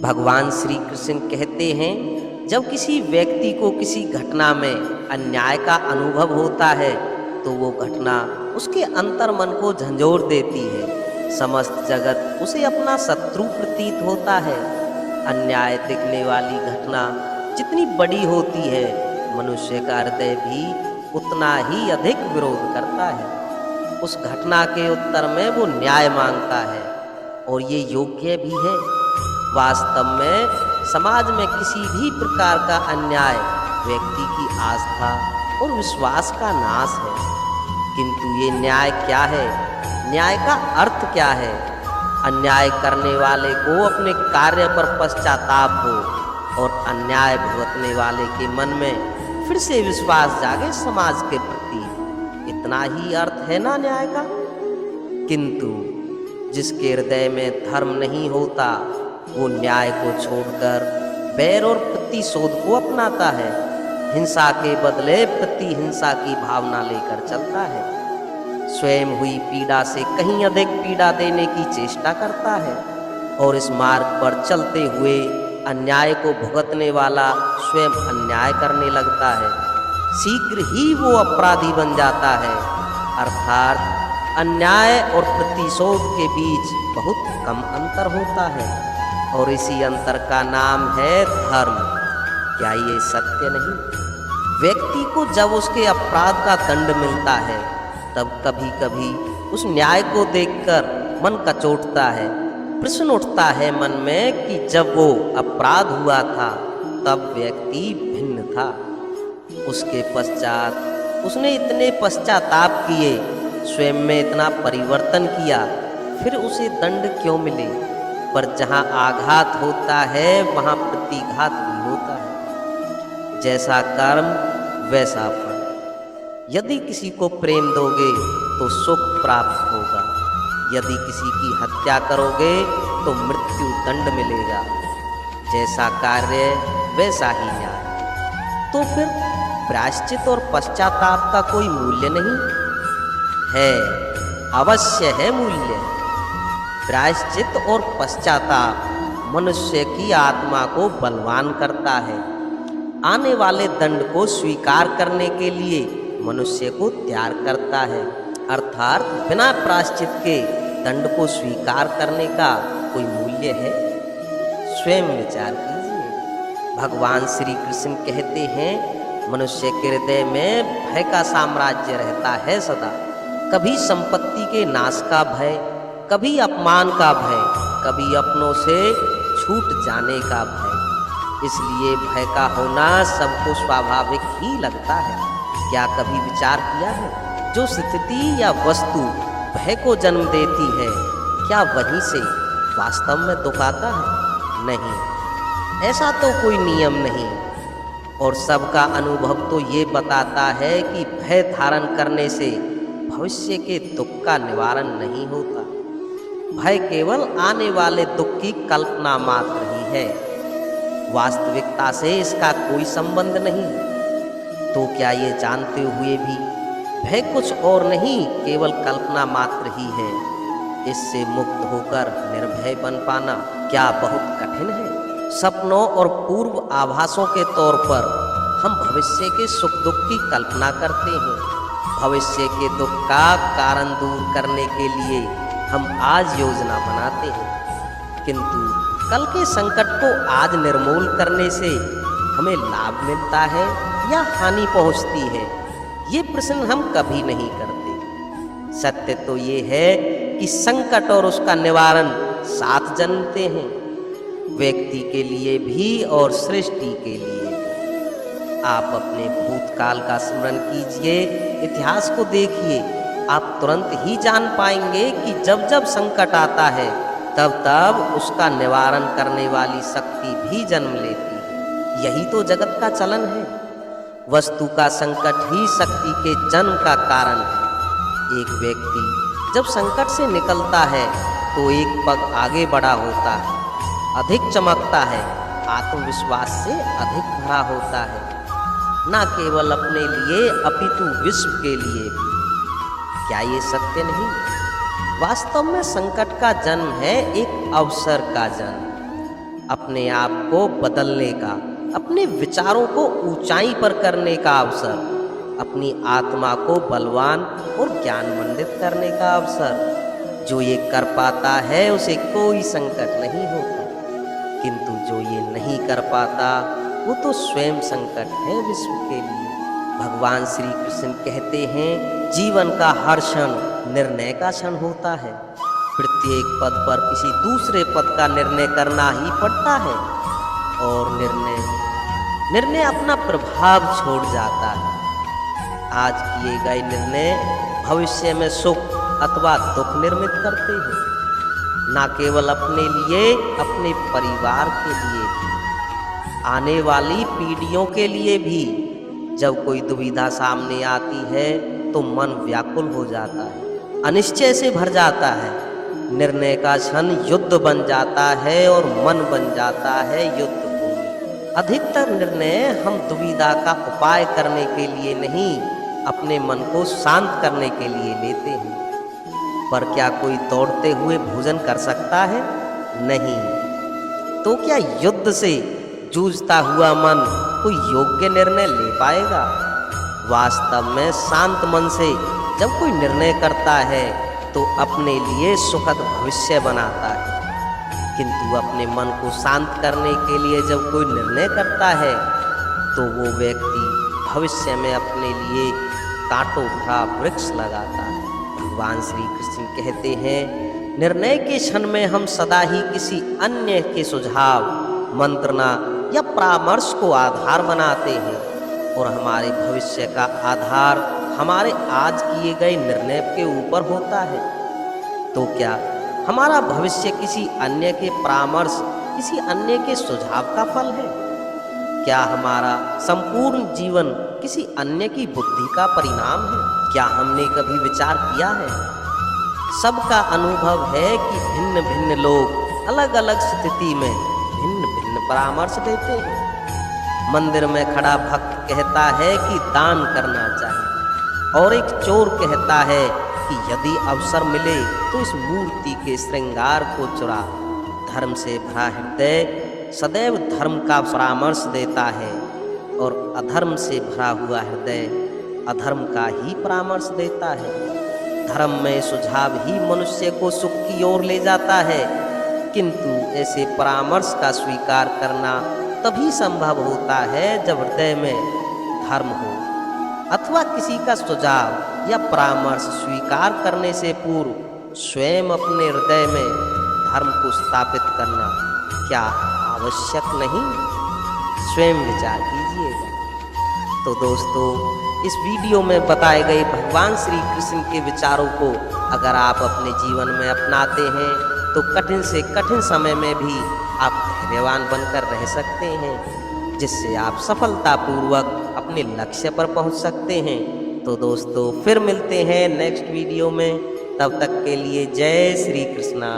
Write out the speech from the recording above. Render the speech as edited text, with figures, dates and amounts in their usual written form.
भगवान श्री कृष्ण कहते हैं, जब किसी व्यक्ति को किसी घटना में अन्याय का अनुभव होता है तो वो घटना उसके अंतर मन को झंझोर देती है। समस्त जगत उसे अपना शत्रु प्रतीत होता है। अन्याय दिखने वाली घटना जितनी बड़ी होती है, मनुष्य का हृदय भी उतना ही अधिक विरोध करता है। उस घटना के उत्तर में वो न्याय मांगता है और ये योग्य भी है। वास्तव में समाज में किसी भी प्रकार का अन्याय व्यक्ति की आस्था और विश्वास का नाश है। किंतु ये न्याय क्या है? न्याय का अर्थ क्या है? अन्याय करने वाले को अपने कार्य पर पश्चाताप हो और अन्याय भुगतने वाले के मन में फिर से विश्वास जागे समाज के प्रति। इतना ही अर्थ है ना न्याय का। किंतु जिसके हृदय में धर्म नहीं होता, वो न्याय को छोड़कर बैर और प्रतिशोध को अपनाता है। हिंसा के बदले प्रतिहिंसा की भावना लेकर चलता है। स्वयं हुई पीड़ा से कहीं अधिक पीड़ा देने की चेष्टा करता है और इस मार्ग पर चलते हुए अन्याय को भुगतने वाला स्वयं अन्याय करने लगता है। शीघ्र ही वो अपराधी बन जाता है। अर्थात अन्याय और प्रतिशोध के बीच बहुत कम अंतर होता है और इसी अंतर का नाम है धर्म। क्या ये सत्य नहीं? व्यक्ति को जब उसके अपराध का दंड मिलता है, तब कभी कभी उस न्याय को देखकर मन कचोटता है। प्रश्न उठता है मन में कि जब वो अपराध हुआ था तब व्यक्ति भिन्न था। उसके पश्चात उसने इतने पश्चाताप किए, स्वयं में इतना परिवर्तन किया, फिर उसे दंड क्यों मिले? पर जहाँ आघात होता है वहाँ प्रतिघात भी होता है। जैसा कर्म वैसा फल। यदि किसी को प्रेम दोगे तो सुख प्राप्त होगा, यदि किसी की हत्या करोगे तो मृत्यु दंड मिलेगा। जैसा कार्य वैसा ही न्याय। तो फिर प्रायश्चित और पश्चाताप का कोई मूल्य नहीं है? अवश्य है मूल्य। प्रायश्चित और पश्चाताप मनुष्य की आत्मा को बलवान करता है। आने वाले दंड को स्वीकार करने के लिए मनुष्य को तैयार करता है। अर्थात बिना प्रायश्चित के दंड को स्वीकार करने का कोई मूल्य है? स्वयं विचार कीजिए। भगवान श्री कृष्ण कहते हैं, मनुष्य के हृदय में भय का साम्राज्य रहता है सदा। कभी संपत्ति के नाश का भय, कभी अपमान का भय, कभी अपनों से छूट जाने का भय। इसलिए भय का होना सबको स्वाभाविक ही लगता है। क्या कभी विचार किया है, जो स्थिति या वस्तु भय को जन्म देती है, क्या वहीं से वास्तव में दुख आता है? नहीं, ऐसा तो कोई नियम नहीं। और सबका अनुभव तो ये बताता है कि भय धारण करने से भविष्य के दुख का निवारण नहीं होता। भय केवल आने वाले दुख की कल्पना मात्र ही है, वास्तविकता से इसका कोई संबंध नहीं। तो क्या ये जानते हुए भी भय कुछ और नहीं, केवल कल्पना मात्र ही है? इससे मुक्त होकर निर्भय बन पाना क्या बहुत कठिन है? सपनों और पूर्व आभासों के तौर पर हम भविष्य के सुख दुख की कल्पना करते हैं। भविष्य के दुख का कारण दूर करने के लिए हम आज योजना बनाते हैं, किंतु कल के संकट को आज निर्मूल करने से हमें लाभ मिलता है या हानि पहुंचती है, ये प्रश्न हम कभी नहीं करते। सत्य तो ये है कि संकट और उसका निवारण साथ जन्मते हैं, व्यक्ति के लिए भी और सृष्टि के लिए। आप अपने भूतकाल का स्मरण कीजिए, इतिहास को देखिए। आप तुरंत ही जान पाएंगे कि जब जब संकट आता है तब तब उसका निवारण करने वाली शक्ति भी जन्म लेती है। यही तो जगत का चलन है। वस्तु का संकट ही शक्ति के जन्म का कारण है। एक व्यक्ति जब संकट से निकलता है तो एक पग आगे बढ़ा होता है, अधिक चमकता है, आत्मविश्वास से अधिक भरा होता है, ना केवल अपने लिए अपितु विश्व के लिए भी। क्या ये सत्य नहीं? वास्तव में संकट का जन्म है एक अवसर का जन्म। अपने आप को बदलने का, अपने विचारों को ऊंचाई पर करने का अवसर, अपनी आत्मा को बलवान और ज्ञानमंडित करने का अवसर। जो ये कर पाता है उसे कोई संकट नहीं होता, किंतु जो ये नहीं कर पाता वो तो स्वयं संकट है विश्व के लिए। भगवान श्री कृष्ण कहते हैं, जीवन का हर क्षण निर्णय का क्षण होता है। प्रत्येक पद पर किसी दूसरे पद का निर्णय करना ही पड़ता है, और निर्णय अपना प्रभाव छोड़ जाता है। आज किए गए निर्णय भविष्य में सुख अथवा दुख निर्मित करते हैं, ना केवल अपने लिए, अपने परिवार के लिए भी, आने वाली पीढ़ियों के लिए भी। जब कोई दुविधा सामने आती है तो मन व्याकुल हो जाता है, अनिश्चय से भर जाता है। निर्णय का क्षण युद्ध बन जाता है और मन बन जाता है युद्ध भूमि। अधिकतर निर्णय हम दुविधा का उपाय करने के लिए नहीं, अपने मन को शांत करने के लिए लेते हैं। पर क्या कोई दौड़ते हुए भोजन कर सकता है? नहीं। तो क्या युद्ध से जूझता हुआ मन कोई योग्य निर्णय ले पाएगा? वास्तव में शांत मन से जब कोई निर्णय करता है तो अपने लिए सुखद भविष्य बनाता है, किंतु अपने मन को शांत करने के लिए जब कोई निर्णय करता है तो वो व्यक्ति भविष्य में अपने लिए कांटों भरा वृक्ष लगाता है। भगवान श्री कृष्ण कहते हैं, निर्णय के क्षण में हम सदा ही किसी अन्य के सुझाव, मंत्रणा या परामर्श को आधार बनाते हैं, और हमारे भविष्य का आधार हमारे आज किए गए निर्णय के ऊपर होता है। तो क्या हमारा भविष्य किसी अन्य के परामर्श, किसी अन्य के सुझाव का फल है? क्या हमारा संपूर्ण जीवन किसी अन्य की बुद्धि का परिणाम है? क्या हमने कभी विचार किया है? सबका अनुभव है कि भिन्न भिन्न लोग अलग अलग स्थिति में भिन्न भिन्न परामर्श देते हैं। मंदिर में खड़ा भक्त कहता है कि दान करना चाहिए, और एक चोर कहता है कि यदि अवसर मिले तो इस मूर्ति के श्रृंगार को चुरा। धर्म से भरा हृदय सदैव धर्म का परामर्श देता है, और अधर्म से भरा हुआ हृदय अधर्म का ही परामर्श देता है। धर्म में सुझाव ही मनुष्य को सुख की ओर ले जाता है, किंतु ऐसे परामर्श का स्वीकार करना तभी संभव होता है जब हृदय में धर्म हो, अथवा किसी का सुझाव या परामर्श स्वीकार करने से पूर्व स्वयं अपने हृदय में धर्म को स्थापित करना क्या आवश्यक नहीं? स्वयं विचार कीजिएगा। तो दोस्तों, इस वीडियो में बताए गए भगवान श्री कृष्ण के विचारों को अगर आप अपने जीवन में अपनाते हैं तो कठिन से कठिन समय में भी आप धैर्यवान बनकर रह सकते हैं, जिससे आप सफलतापूर्वक अपने लक्ष्य पर पहुंच सकते हैं। तो दोस्तों, फिर मिलते हैं नेक्स्ट वीडियो में। तब तक के लिए जय श्री कृष्णा।